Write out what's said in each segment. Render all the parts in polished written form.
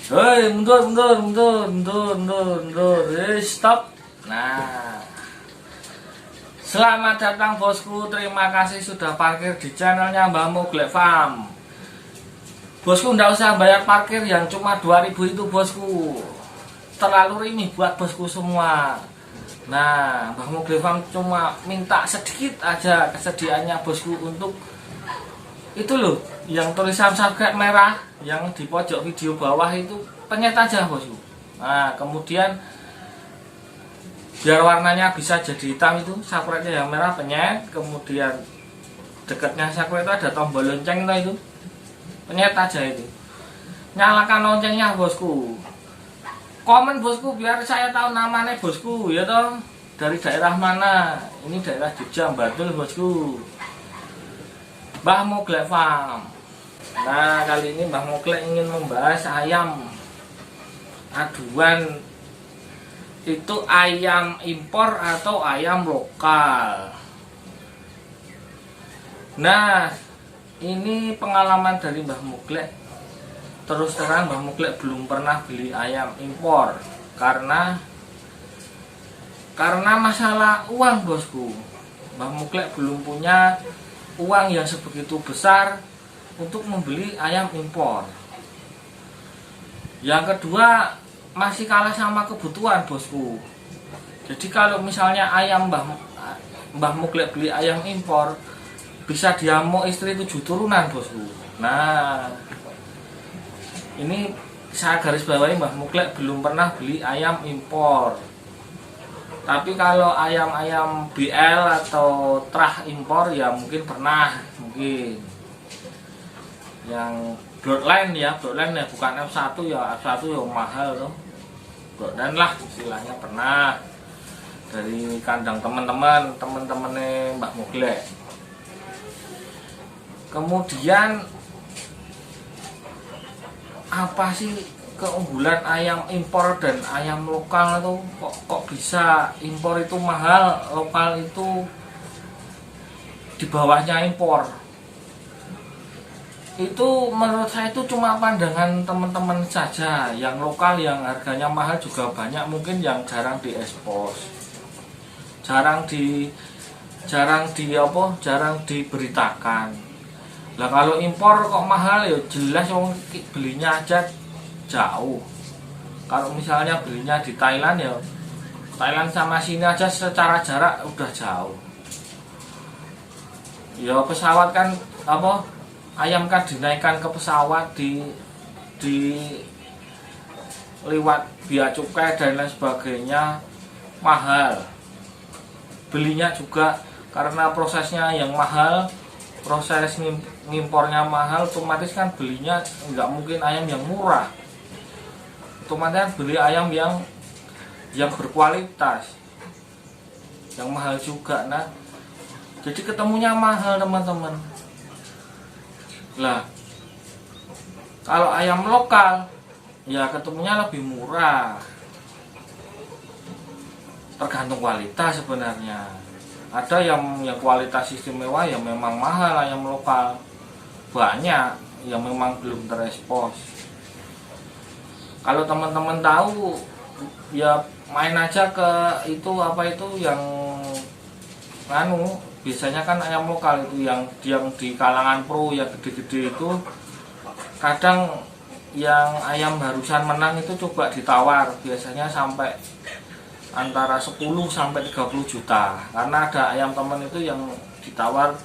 Hei, mundur. Stop. Nah, selamat datang bosku. Terima kasih sudah parkir di channelnya Mbah Moglek Farm. Bosku nggak usah bayar parkir yang cuma 2000 itu bosku. Terlalu rimih buat bosku semua. Nah, Mbah Moglek Farm cuma minta sedikit aja kesediaannya bosku untuk itu loh, yang tulisan subscribe merah yang di pojok video bawah itu penyet aja bosku. Nah, kemudian biar warnanya bisa jadi hitam itu subscribe-nya yang merah penyet, kemudian dekatnya subscribe itu ada tombol lonceng itu penyet aja itu. Nyalakan loncengnya bosku. Komen bosku biar saya tahu namanya bosku ya toh. Dari daerah mana? Ini daerah Jogja Bantul bosku. Mbah Moglek Farm. Nah, kali ini Mbah Moglek ingin membahas ayam aduan. Itu ayam impor atau ayam lokal. Nah, ini pengalaman dari Mbah Moglek. Terus terang Mbah Moglek belum pernah beli ayam impor karena masalah uang bosku. Mbah Moglek belum punya uang yang sebegitu besar untuk membeli ayam impor. Yang kedua, masih kalah sama kebutuhan bosku. Jadi kalau misalnya ayam Mbah Moglek beli ayam impor, bisa diamuk istri 7 turunan bosku. Nah, ini saya garis bawahi Mbah Moglek belum pernah beli ayam impor. Tapi kalau ayam-ayam BL atau trah impor ya mungkin pernah, mungkin. Yang bloodline ya bukan F1 ya, F1 ya mahal tuh. Bloodline lah istilahnya pernah dari kandang teman-temannya Mbah Moglek. Kemudian apa sih keunggulan ayam impor dan ayam lokal itu kok bisa impor itu mahal, lokal itu di bawahnya impor? Itu menurut saya itu cuma pandangan teman-teman saja. Yang lokal yang harganya mahal juga banyak, mungkin yang jarang diekspos, jarang diberitakan. Lah kalau impor kok mahal ya jelas wong belinya aja jauh. Kalau misalnya belinya di Thailand ya Thailand sama sini aja secara jarak udah jauh. Ya pesawat kan ayam kan dinaikkan ke pesawat di lewat bea cukai dan lain sebagainya mahal. Belinya juga karena prosesnya yang mahal, proses ngimpornya mahal, otomatis kan belinya nggak mungkin ayam yang murah. Otomatis beli ayam yang berkualitas, yang mahal juga. Nah, jadi ketemunya mahal teman-teman. Lah, kalau ayam lokal ya ketemunya lebih murah. Tergantung kualitas sebenarnya. Ada yang kualitas istimewa yang memang mahal ayam lokal. Banyak yang memang belum terekspos. Kalau teman-teman tahu ya main aja ke itu yang biasanya kan ayam lokal itu yang di kalangan pro yang gede-gede itu, kadang yang ayam harusan menang itu coba ditawar biasanya sampai antara 10 sampai 30 juta. Karena ada ayam teman itu yang ditawar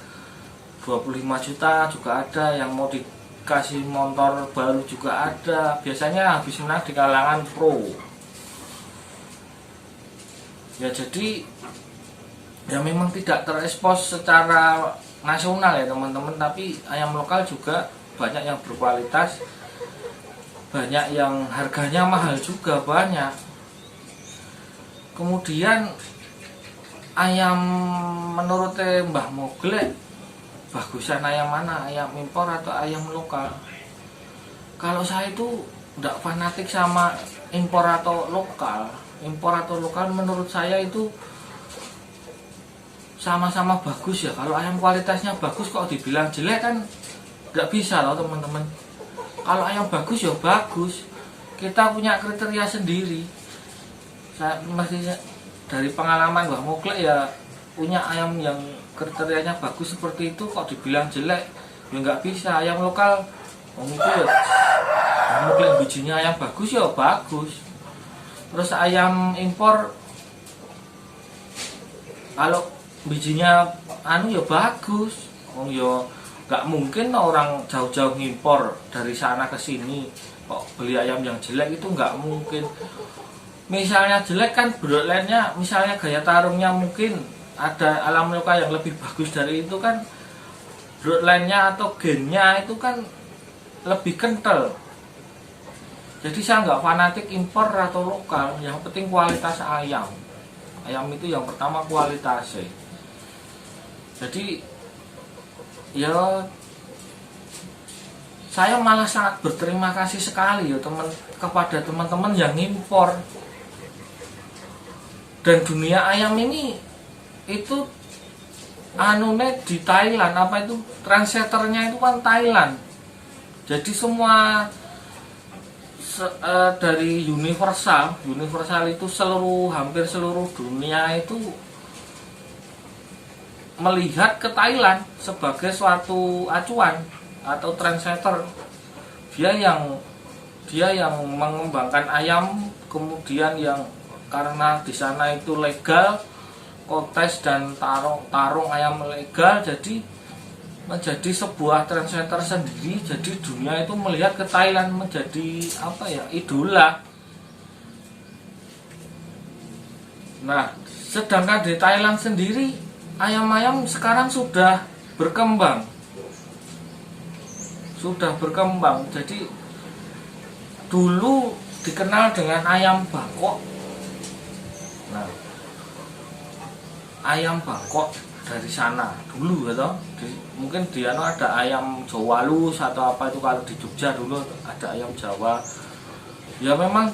25 juta juga ada, yang mau dikasih motor baru juga ada. Biasanya habis menang di kalangan pro. Ya jadi ya memang tidak terekspos secara nasional ya teman-teman, tapi ayam lokal juga banyak yang berkualitas, banyak yang harganya mahal juga banyak. Kemudian ayam menurut Mbah Moglek bagusan ayam mana, ayam impor atau ayam lokal? Kalau saya itu tidak fanatik sama impor atau lokal. Impor atau lokal menurut saya itu sama-sama bagus ya. Kalau ayam kualitasnya bagus kok dibilang jelek kan nggak bisa loh teman-teman. Kalau ayam bagus ya bagus. kita punya kriteria sendiri. Saya mesti dari pengalaman Mbah Muklek ya, punya ayam yang kriterianya bagus seperti itu kok dibilang jelek ya nggak bisa. Ayam lokal itu ya Mbah Muklek bijinya ayam bagus ya bagus. Terus ayam impor kalau bijinya ya bagus. Ya nggak mungkin orang jauh-jauh ngimpor dari sana ke sini kok beli ayam yang jelek, itu nggak mungkin. Misalnya jelek kan broadline-nya, misalnya gaya tarungnya mungkin ada alam lokal yang lebih bagus dari itu kan, broadline-nya atau gennya itu kan lebih kental. Jadi saya nggak fanatik impor atau lokal, yang penting kualitas ayam. Ayam itu yang pertama kualitasnya. Jadi ya saya malah sangat berterima kasih sekali ya kepada teman-teman yang impor. Dan dunia ayam ini itu di Thailand, apa itu translatornya itu kan Thailand. Jadi semua dari universal itu hampir seluruh dunia itu melihat ke Thailand sebagai suatu acuan atau translator. Dia yang mengembangkan ayam, kemudian yang karena di sana itu legal, kontes dan tarung ayam legal, jadi menjadi sebuah translator sendiri. Jadi dunia itu melihat ke Thailand menjadi idola. Nah, sedangkan di Thailand sendiri ayam-ayam sekarang sudah berkembang. Jadi dulu dikenal dengan ayam Bangkok. Nah, ayam Bangkok dari sana dulu gitu. Mungkin ada ayam Jawa Lus atau apa itu, kalau di Jogja dulu ada ayam Jawa. Ya memang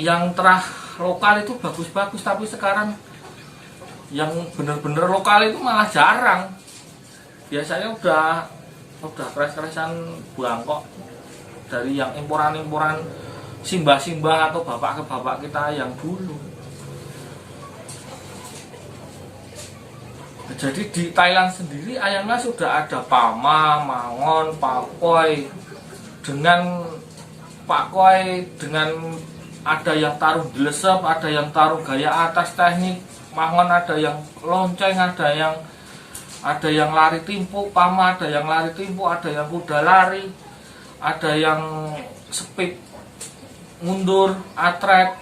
yang terah lokal itu bagus-bagus, tapi sekarang yang bener-bener lokal itu malah jarang. Biasanya udah kres-kresan Bangkok dari yang imporan-imporan simbah-simbah atau bapak ke bapak kita yang dulu. Jadi di Thailand sendiri ayamnya sudah ada Pama, Mangon, Pakoi dengan ada yang taruh dilesep, ada yang taruh gaya atas teknik. Mangon ada yang lonceng, ada yang lari timpu. Pama ada yang lari timpu, ada yang kuda lari, ada yang speed mundur, atret.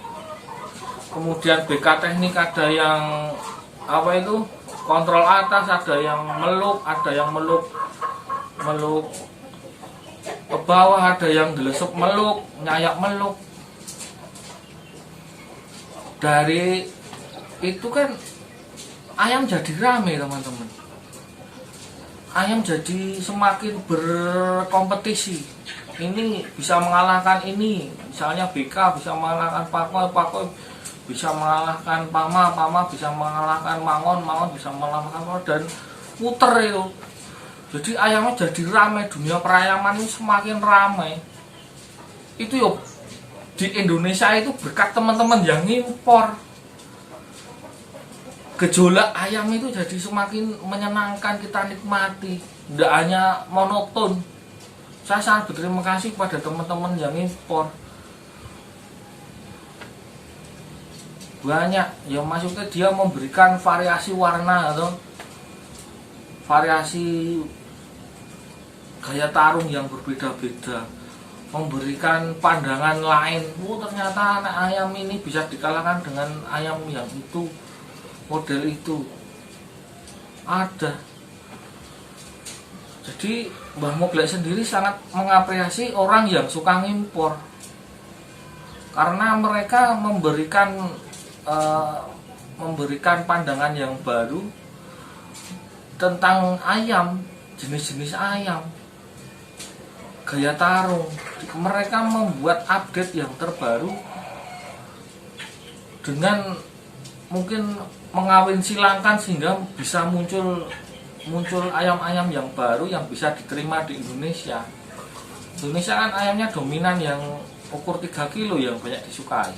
Kemudian BK teknik ada yang kontrol atas, ada yang meluk ke bawah, ada yang dilesep meluk, nyayak meluk. Dari itu kan ayam jadi rame teman-teman. Ayam jadi semakin berkompetisi. Ini bisa mengalahkan ini, misalnya BK bisa mengalahkan Pakoi bisa mengalahkan Pama bisa mengalahkan Mangon bisa mengalahkan dan puter itu. Jadi ayamnya jadi ramai, dunia perayaman ini semakin ramai. Itu yuk di Indonesia itu berkat teman-teman yang impor. Gejolak ayam itu jadi semakin menyenangkan, kita nikmati, tidak hanya monoton. Saya sangat berterima kasih kepada teman-teman yang impor. Banyak yang maksudnya dia memberikan variasi warna atau variasi gaya tarung yang berbeda-beda, memberikan pandangan lain. Ternyata anak ayam ini bisa dikalahkan dengan ayam yang itu, model itu ada. Jadi Mbah Muklek sendiri sangat mengapresiasi orang yang suka ngimpor, karena mereka memberikan pandangan yang baru tentang ayam, jenis-jenis ayam, gaya tarung. Mereka membuat update yang terbaru dengan mungkin mengawin silangkan sehingga bisa muncul ayam-ayam yang baru yang bisa diterima di Indonesia. Indonesia kan ayamnya dominan yang ukur 3 kilo yang banyak disukai.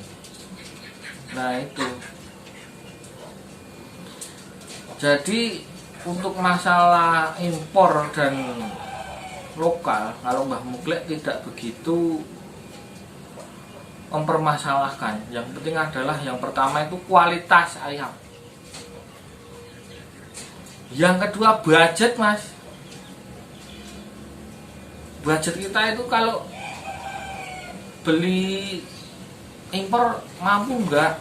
Nah itu. Jadi untuk masalah impor dan lokal, kalau Mbah Muklek tidak begitu mempermasalahkan. Yang penting adalah yang pertama itu kualitas ayam. Yang kedua budget, Mas. Budget kita itu kalau beli impor mampu enggak?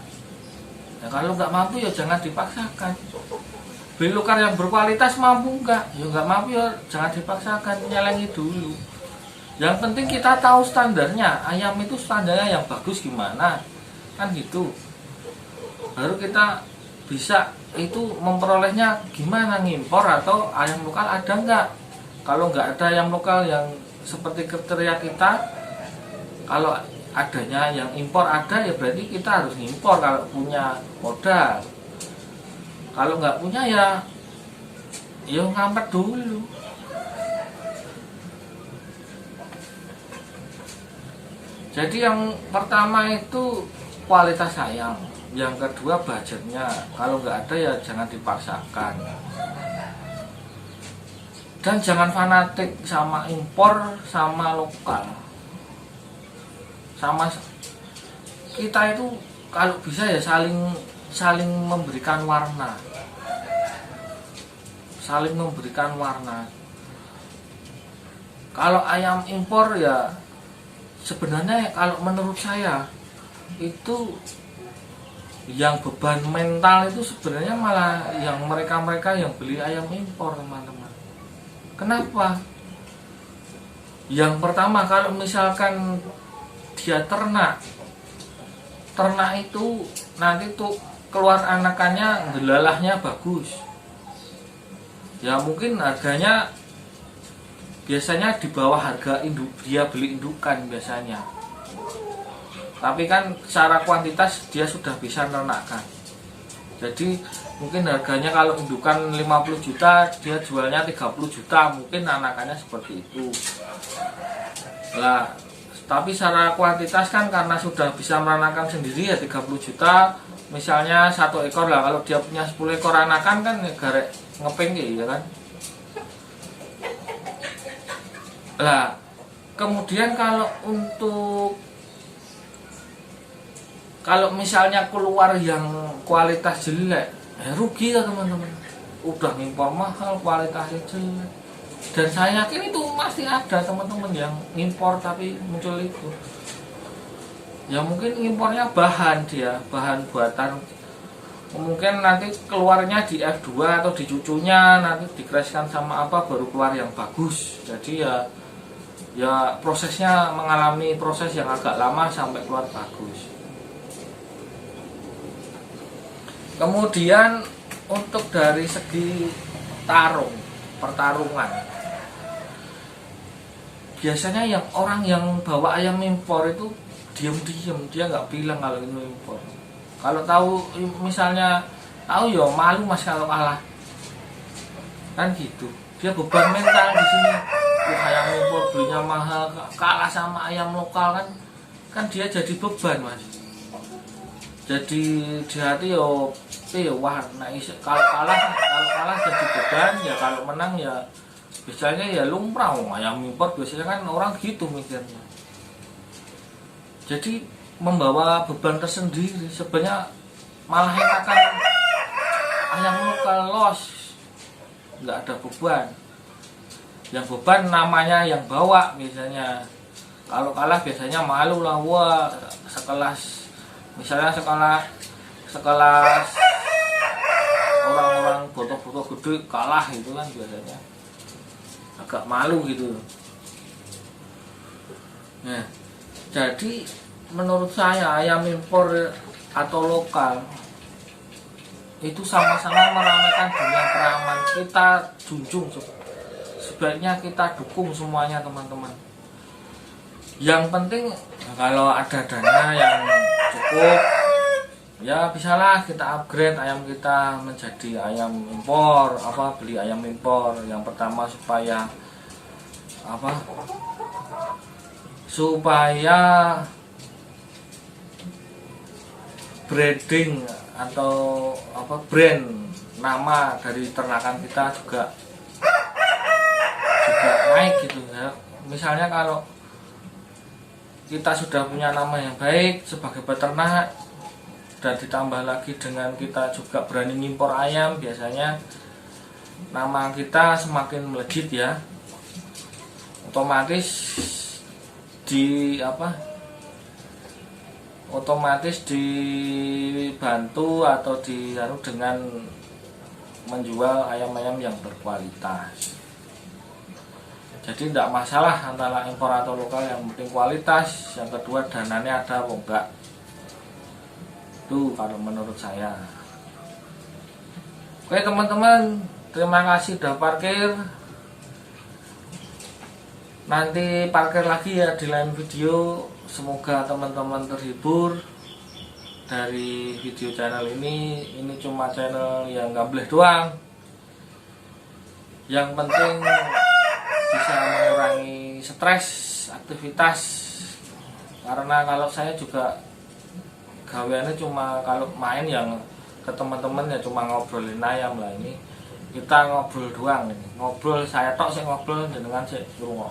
Ya, kalau enggak mampu ya jangan dipaksakan. Beli lokal yang berkualitas mampu enggak? Ya enggak mampu ya jangan dipaksakan, nyelengi dulu. Yang penting kita tahu standarnya, ayam itu standarnya yang bagus gimana, kan gitu. Baru kita bisa itu memperolehnya gimana, ngimpor atau ayam lokal ada enggak. Kalau enggak ada ayam lokal yang seperti kriteria kita, kalau adanya yang impor ada ya berarti kita harus ngimpor kalau punya modal. Kalau enggak punya ya ngampet dulu. Jadi yang pertama itu kualitas ayam, yang kedua budgetnya. Kalau nggak ada ya jangan dipaksakan. Dan jangan fanatik sama impor sama lokal. Sama kita itu kalau bisa ya saling memberikan warna. Saling memberikan warna. Kalau ayam impor ya sebenarnya kalau menurut saya itu yang beban mental itu sebenarnya malah yang mereka-mereka yang beli ayam impor, teman-teman. Kenapa? Yang pertama, kalau misalkan dia ternak itu nanti tuh keluar anakannya gelalahnya bagus. Ya mungkin harganya biasanya di bawah harga induk, dia beli indukan biasanya. Tapi kan secara kuantitas dia sudah bisa menernakkan. Jadi mungkin harganya kalau indukan 50 juta, dia jualnya 30 juta, mungkin anakannya seperti itu. Lah, tapi secara kuantitas kan karena sudah bisa menernakkan sendiri ya 30 juta. Misalnya 1 ekor lah, kalau dia punya 10 ekor anakan kan garek ngeping ya kan. Lah, kemudian kalau misalnya keluar yang kualitas jelek, rugi ya teman-teman. Udah ngimpor mahal, kualitasnya jelek. Dan saya yakin itu masih ada teman-teman yang ngimpor tapi muncul itu. Ya mungkin impornya bahan buatan. Mungkin nanti keluarnya di F2 atau di cucunya, nanti dikraskan sama apa baru keluar yang bagus. Jadi ya prosesnya mengalami proses yang agak lama sampai keluar bagus. Kemudian untuk dari segi pertarungan, biasanya yang orang yang bawa ayam impor itu diam-diam, dia nggak bilang kalau itu impor. Kalau tahu misalnya tahu ya malu Mas kalau kalah, kan gitu. Dia beban mental di sini. Ayam impor belinya mahal, kalah sama ayam lokal kan dia jadi beban, Mas. Jadi di hati yo wah, nah, kalau kalah jadi beban ya, kalau menang ya biasanya ya lumrah. Ayam impor biasanya kan orang gitu mikirnya. Jadi membawa beban tersendiri, sebenarnya malah enakan ayam lokal los, nggak ada beban. Yang beban namanya yang bawa biasanya. Kalau kalah biasanya malu lah, wah misalnya sekelas orang-orang foto-foto gede kalah itu kan biasanya agak malu gitu. Nah, jadi menurut saya ayam impor atau lokal itu sama-sama meramaikan dunia peraman. Kita junjung, sebaiknya kita dukung semuanya teman-teman. Yang penting kalau ada dana yang cukup, ya bisalah kita upgrade ayam kita menjadi ayam impor. Beli ayam impor. Yang pertama supaya branding atau brand nama dari ternakan kita juga naik gitu ya. Misalnya kalau kita sudah punya nama yang baik sebagai peternak dan ditambah lagi dengan kita juga berani ngimpor ayam, biasanya nama kita semakin melejit ya. Otomatis dibantu atau dengan menjual ayam-ayam yang berkualitas. Jadi tidak masalah antara impor atau lokal, yang penting kualitas. Yang kedua, dananya ada apa enggak. Itu kalau menurut saya. Oke teman-teman, terima kasih sudah parkir. Nanti parkir lagi ya di lain video. Semoga teman-teman terhibur dari video channel ini. Ini cuma channel yang gambleh doang. Yang penting bisa mengurangi stres aktivitas, karena kalau saya juga gaweannya cuma kalau main yang ke teman-teman ya cuma ngobrolin ayam lah. Ini kita ngobrol doang, ini ngobrol, saya tok sih ngobrol dengan sih suruh.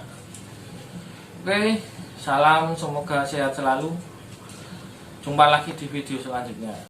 Oke, salam, semoga sehat selalu. Jumpa lagi di video selanjutnya.